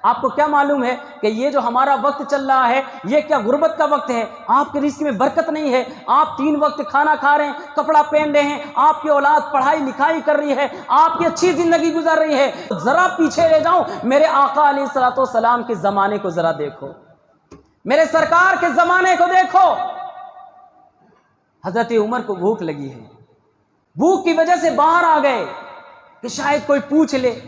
آپ کو کیا معلوم ہے کہ یہ جو ہمارا وقت چل رہا ہے یہ کیا غربت کا وقت ہے؟ آپ کے رزق میں برکت نہیں ہے، آپ 3 وقت کھانا کھا رہے ہیں، کپڑا پہن رہے ہیں، آپ کی اولاد پڑھائی لکھائی کر رہی ہے، آپ کی اچھی زندگی گزر رہی ہے۔ ذرا پیچھے لے جاؤں، میرے آقا علیہ الصلوۃ والسلام کے زمانے کو ذرا دیکھو، میرے سرکار کے زمانے کو دیکھو۔ حضرت عمر کو بھوک لگی ہے، بھوک کی وجہ سے باہر آ گئے کہ شاید کوئی پوچھ لے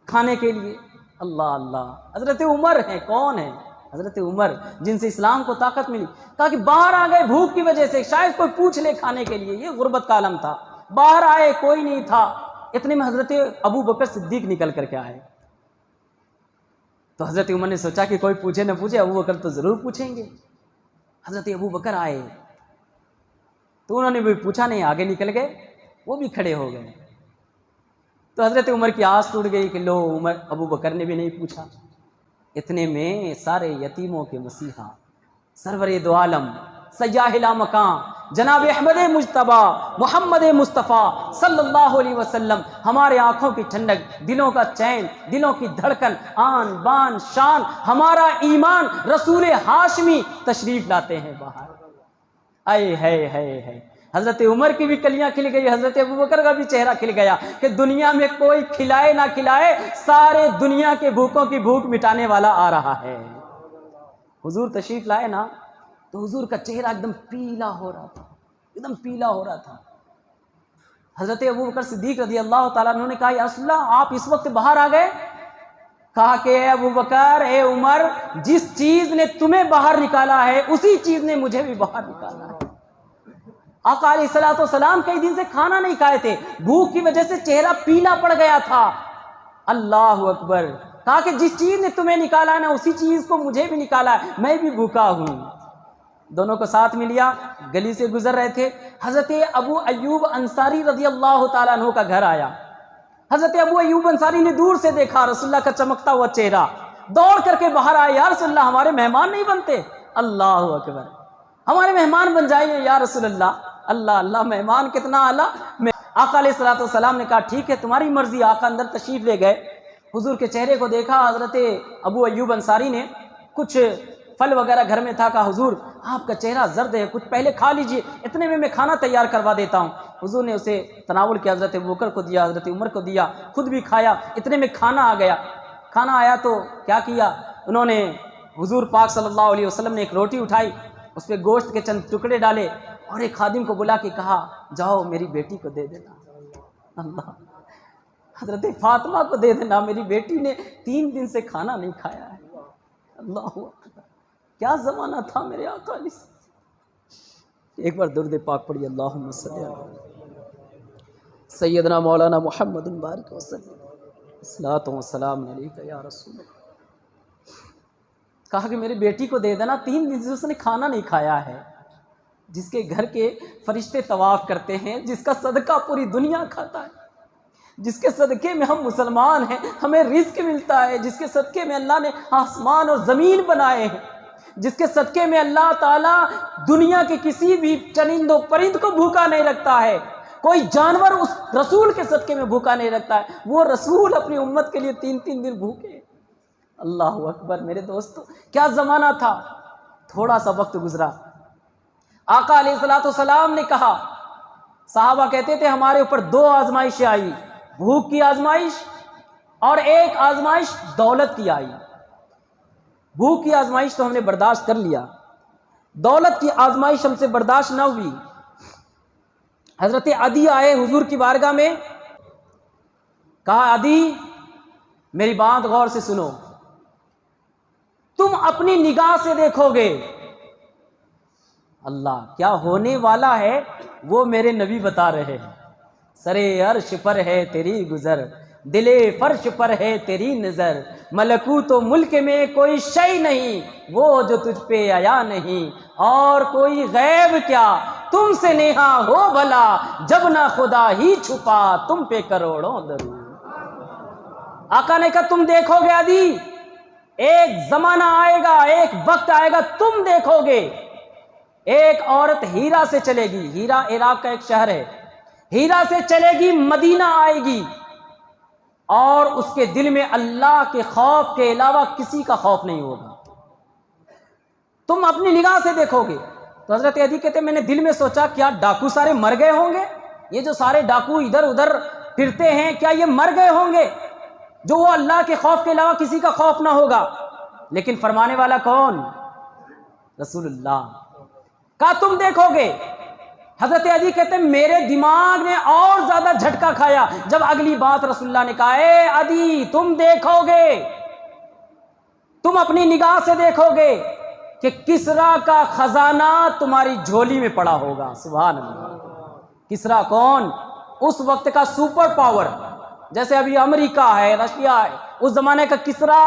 کھانے کے لیے۔ اللہ اللہ، حضرت عمر ہیں، کون ہیں؟ حضرت عمر جن سے اسلام کو طاقت ملی، کہا کہ باہر آ گئے بھوک کی وجہ سے، شاید کوئی پوچھ لے کھانے کے لیے۔ یہ غربت کا عالم تھا، باہر آئے کوئی نہیں تھا۔ اتنے میں حضرت ابو بکر صدیق نکل کر کے آئے، تو حضرت عمر نے سوچا کہ کوئی پوچھے نہ پوچھے، ابو بکر تو ضرور پوچھیں گے۔ حضرت ابو بکر آئے تو انہوں نے بھی پوچھا نہیں، آگے نکل گئے، وہ بھی کھڑے ہو گئے۔ تو حضرت عمر کی آس ٹوٹ گئی کہ لو، عمر ابو بکر نے بھی نہیں پوچھا۔ اتنے میں سارے یتیموں کے مسیحا سرور دو عالم سیاح لا مکان جناب احمد مجتبی محمد مصطفیٰ صلی اللہ علیہ وسلم، ہمارے آنکھوں کی ٹھنڈک، دلوں کا چین، دلوں کی دھڑکن، آن بان شان، ہمارا ایمان، رسول ہاشمی تشریف لاتے ہیں باہر۔ اے ہے حضرت عمر کی بھی کلیاں کھل گئی، حضرت ابوبکر کا بھی چہرہ کھل گیا کہ دنیا میں کوئی کھلائے نہ کھلائے، سارے دنیا کے بھوکوں کی بھوک مٹانے والا آ رہا ہے۔ حضور تشریف لائے نا تو حضور کا چہرہ ایک دم پیلا ہو رہا تھا، ایک دم پیلا ہو رہا تھا۔ حضرت ابوبکر صدیق رضی اللہ تعالیٰ عنہ نے کہا یا رسول اللہ، آپ اس وقت باہر آ گئے؟ کہا کہ اے ابوبکر، اے عمر، جس چیز نے تمہیں باہر نکالا ہے اسی چیز نے مجھے بھی باہر نکالا ہے۔ آقا علیہ الصلوۃ والسلام کئی دن سے کھانا نہیں کھائے تھے، بھوک کی وجہ سے چہرہ پیلا پڑ گیا تھا۔ اللہ اکبر، کہا کہ جس چیز نے تمہیں نکالا ہے نا اسی چیز کو مجھے بھی نکالا ہے، میں بھی بھوکا ہوں۔ دونوں کو ساتھ میں لیا، گلی سے گزر رہے تھے، حضرت ابو ایوب انصاری رضی اللہ تعالیٰ عنہ کا گھر آیا۔ حضرت ابو ایوب انصاری نے دور سے دیکھا رسول اللہ کا چمکتا ہوا چہرہ، دوڑ کر کے باہر آئے، یا رسول اللہ ہمارے مہمان نہیں بنتے؟ اللہ اکبر، ہمارے مہمان بن جائیے یا رسول اللہ۔ اللہ اللہ، مہمان کتنا اعلیٰ۔ آقا علیہ الصلوۃ والسلام نے کہا ٹھیک ہے تمہاری مرضی۔ آقا اندر تشریف لے گئے، حضور کے چہرے کو دیکھا، حضرت ابو ایوب انصاری نے کچھ پھل وغیرہ گھر میں تھا، کہا حضور آپ کا چہرہ زرد ہے، کچھ پہلے کھا لیجئے، اتنے میں کھانا تیار کروا دیتا ہوں۔ حضور نے اسے تناول کیا، حضرت ابوبکر کو دیا، حضرت عمر کو دیا، خود بھی کھایا۔ اتنے میں کھانا آ گیا۔ کھانا آیا تو کیا کیا انہوں نے، حضور پاک صلی اللہ علیہ وسلم نے ایک روٹی اٹھائی، اس پہ گوشت کے چند ٹکڑے ڈالے اور ایک خادم کو بلا کے کہا جاؤ میری بیٹی کو دے دینا۔ اللہ، حضرت فاطمہ کو دے دینا، میری بیٹی نے 3 دن سے کھانا نہیں کھایا ہے۔ اللہ اکبر، کیا زمانہ تھا میرے آقا علیہ السلام۔ ایک بار درود پاک پڑھی، اللہم صلی علی سیدنا مولانا محمد بارک وسلم، الصلاۃ والسلام علیک یا رسول اللہ۔ کہا کہ میری بیٹی کو دے دینا، 3 دن سے اس نے کھانا نہیں کھایا ہے، جس کے گھر کے فرشتے طواف کرتے ہیں، جس کا صدقہ پوری دنیا کھاتا ہے، جس کے صدقے میں ہم مسلمان ہیں، ہمیں رزق ملتا ہے، جس کے صدقے میں اللہ نے آسمان اور زمین بنائے ہیں، جس کے صدقے میں اللہ تعالیٰ دنیا کے کسی بھی چرند و پرند کو بھوکا نہیں رکھتا ہے، کوئی جانور اس رسول کے صدقے میں بھوکا نہیں رکھتا ہے، وہ رسول اپنی امت کے لیے 3 دن بھوکے۔ اللہ اکبر میرے دوستو، کیا زمانہ تھا۔ تھوڑا سا وقت گزرا، آقا علیہ الصلوۃ والسلام نے کہا، صحابہ کہتے تھے ہمارے اوپر 2 آزمائشیں آئی، بھوک کی آزمائش اور ایک آزمائش دولت کی آئی۔ بھوک کی آزمائش تو ہم نے برداشت کر لیا، دولت کی آزمائش ہم سے برداشت نہ ہوئی۔ حضرت عدی آئے حضور کی بارگاہ میں، کہا عدی میری بات غور سے سنو، تم اپنی نگاہ سے دیکھو گے اللہ کیا ہونے والا ہے، وہ میرے نبی بتا رہے ہیں۔ سرے عرش پر ہے تیری گزر، دلے فرش پر ہے تیری نظر، ملکوت و ملک میں کوئی شے نہیں وہ جو تجھ پہ آیا نہیں، اور کوئی غیب کیا تم سے نیہا ہو بھلا، جب نہ خدا ہی چھپا تم پہ کروڑوں درود۔ آقا نے کہا تم دیکھو گے عدی، ایک زمانہ آئے گا، ایک وقت آئے گا، تم دیکھو گے ایک عورت ہیرا سے چلے گی، ہیرا عراق کا ایک شہر ہے، ہیرا سے چلے گی مدینہ آئے گی، اور اس کے دل میں اللہ کے خوف کے علاوہ کسی کا خوف نہیں ہوگا۔ تم اپنی نگاہ سے دیکھو گے تو حضرت عدی کہتے ہیں میں نے دل میں سوچا کیا ڈاکو سارے مر گئے ہوں گے؟ یہ جو سارے ڈاکو ادھر ادھر پھرتے ہیں کیا یہ مر گئے ہوں گے جو وہ اللہ کے خوف کے علاوہ کسی کا خوف نہ ہوگا؟ لیکن فرمانے والا کون؟ رسول اللہ۔ کہا تم دیکھو گے؟ حضرت عدی کہتے ہیں میرے دماغ نے اور زیادہ جھٹکا کھایا جب اگلی بات رسول اللہ نے کہا اے عدی تم دیکھو گے، تم اپنی نگاہ سے دیکھو گے کہ کسریٰ کا خزانہ تمہاری جھولی میں پڑا ہوگا۔ سبحان اللہ۔ کسریٰ کون؟ اس وقت کا سپر پاور، جیسے ابھی امریکہ ہے، رشیا ہے، اس زمانے کا کسریٰ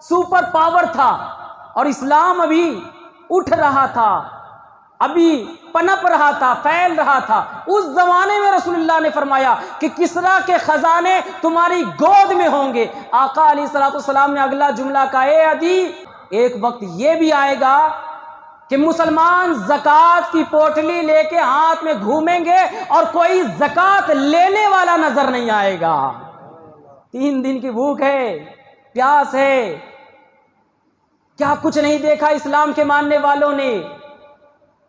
سپر پاور تھا، اور اسلام ابھی اٹھ رہا تھا، ابھی پنپ رہا تھا، پھیل رہا تھا۔ اس زمانے میں رسول اللہ نے فرمایا کہ کسریٰ کے خزانے تمہاری گود میں ہوں گے۔ آقا علیہ الصلوۃ والسلام نے اگلا جملہ کہا اے عدی ایک وقت یہ بھی آئے گا کہ مسلمان زکوٰۃ کی پوٹلی لے کے ہاتھ میں گھومیں گے اور کوئی زکوٰۃ لینے والا نظر نہیں آئے گا۔ 3 دن کی بھوک ہے، پیاس ہے، کیا کچھ نہیں دیکھا اسلام کے ماننے والوں نے؟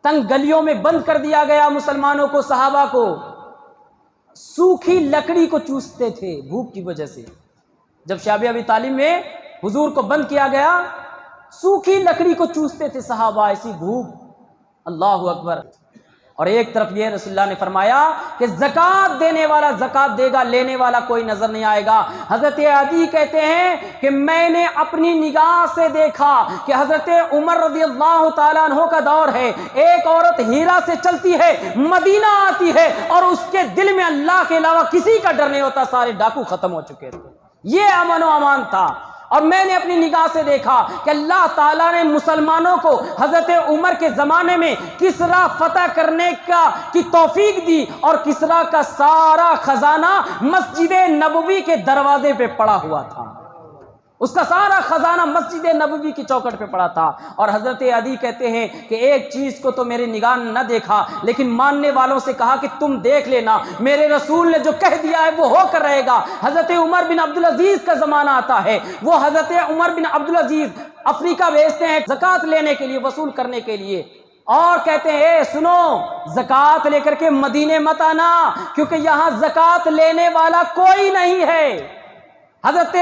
تنگ گلیوں میں بند کر دیا گیا مسلمانوں کو، صحابہ کو سوکھی لکڑی کو چوستے تھے بھوک کی وجہ سے۔ جب شعب ابی طالب میں حضور کو بند کیا گیا، سوکھی لکڑی کو چوستے تھے صحابہ، ایسی بھوک۔ اللہ اکبر۔ اور ایک طرف یہ رسول اللہ نے فرمایا کہ زکوٰۃ دینے والا زکوٰۃ دے گا، لینے والا کوئی نظر نہیں آئے گا۔ حضرت عدی کہتے ہیں کہ میں نے اپنی نگاہ سے دیکھا کہ حضرت عمر رضی اللہ تعالیٰ عنہ کا دور ہے، ایک عورت ہیرا سے چلتی ہے، مدینہ آتی ہے، اور اس کے دل میں اللہ کے علاوہ کسی کا ڈر نہیں ہوتا، سارے ڈاکو ختم ہو چکے تھے۔ یہ امن و امان تھا۔ اور میں نے اپنی نگاہ سے دیکھا کہ اللہ تعالیٰ نے مسلمانوں کو حضرت عمر کے زمانے میں کسریٰ فتح کرنے کی توفیق دی، اور کسریٰ کا سارا خزانہ مسجد نبوی کے دروازے پہ پڑا ہوا تھا، اس کا سارا خزانہ مسجد نبوی کی چوکھٹ پہ پڑا تھا۔ اور حضرت عدی کہتے ہیں کہ ایک چیز کو تو میری نگاہ نے نہ دیکھا، لیکن ماننے والوں سے کہا کہ تم دیکھ لینا، میرے رسول نے جو کہہ دیا ہے وہ ہو کر رہے گا۔ حضرت عمر بن عبدالعزیز کا زمانہ آتا ہے، وہ حضرت عمر بن عبدالعزیز افریقہ بھیجتے ہیں زکوٰۃ لینے کے لیے، وصول کرنے کے لیے، اور کہتے ہیں اے سنو، زکوٰۃ لے کر کے مدینے مت آنا کیونکہ یہاں زکوٰۃ لینے والا کوئی نہیں ہے۔ حضرت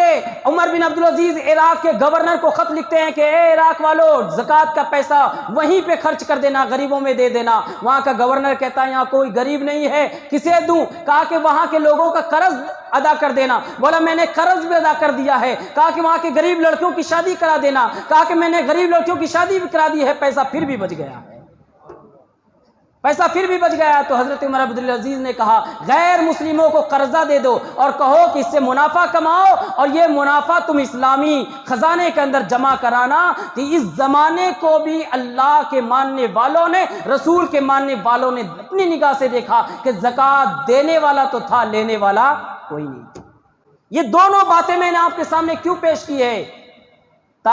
عمر بن عبدالعزیز عراق کے گورنر کو خط لکھتے ہیں کہ اے عراق والو، زکوٰۃ کا پیسہ وہیں پہ خرچ کر دینا، غریبوں میں دے دینا۔ وہاں کا گورنر کہتا ہے یہاں کوئی غریب نہیں ہے، کسے دوں؟ کہا کہ وہاں کے لوگوں کا قرض ادا کر دینا۔ بولا میں نے قرض بھی ادا کر دیا ہے۔ کہا کہ وہاں کے غریب لڑکیوں کی شادی کرا دینا۔ کہا کہ میں نے غریب لڑکیوں کی شادی بھی کرا دی ہے، پیسہ پھر بھی بچ گیا ہے، پیسہ پھر بھی بچ گیا۔ تو حضرت عمر عبدالعزیز نے کہا غیر مسلموں کو قرضہ دے دو اور کہو کہ اس سے منافع کماؤ، اور یہ منافع تم اسلامی خزانے کے اندر جمع کرانا۔ کہ اس زمانے کو بھی اللہ کے ماننے والوں نے، رسول کے ماننے والوں نے اپنی نگاہ سے دیکھا کہ زکوٰۃ دینے والا تو تھا، لینے والا کوئی نہیں۔ یہ دونوں باتیں میں نے آپ کے سامنے کیوں پیش کی ہے؟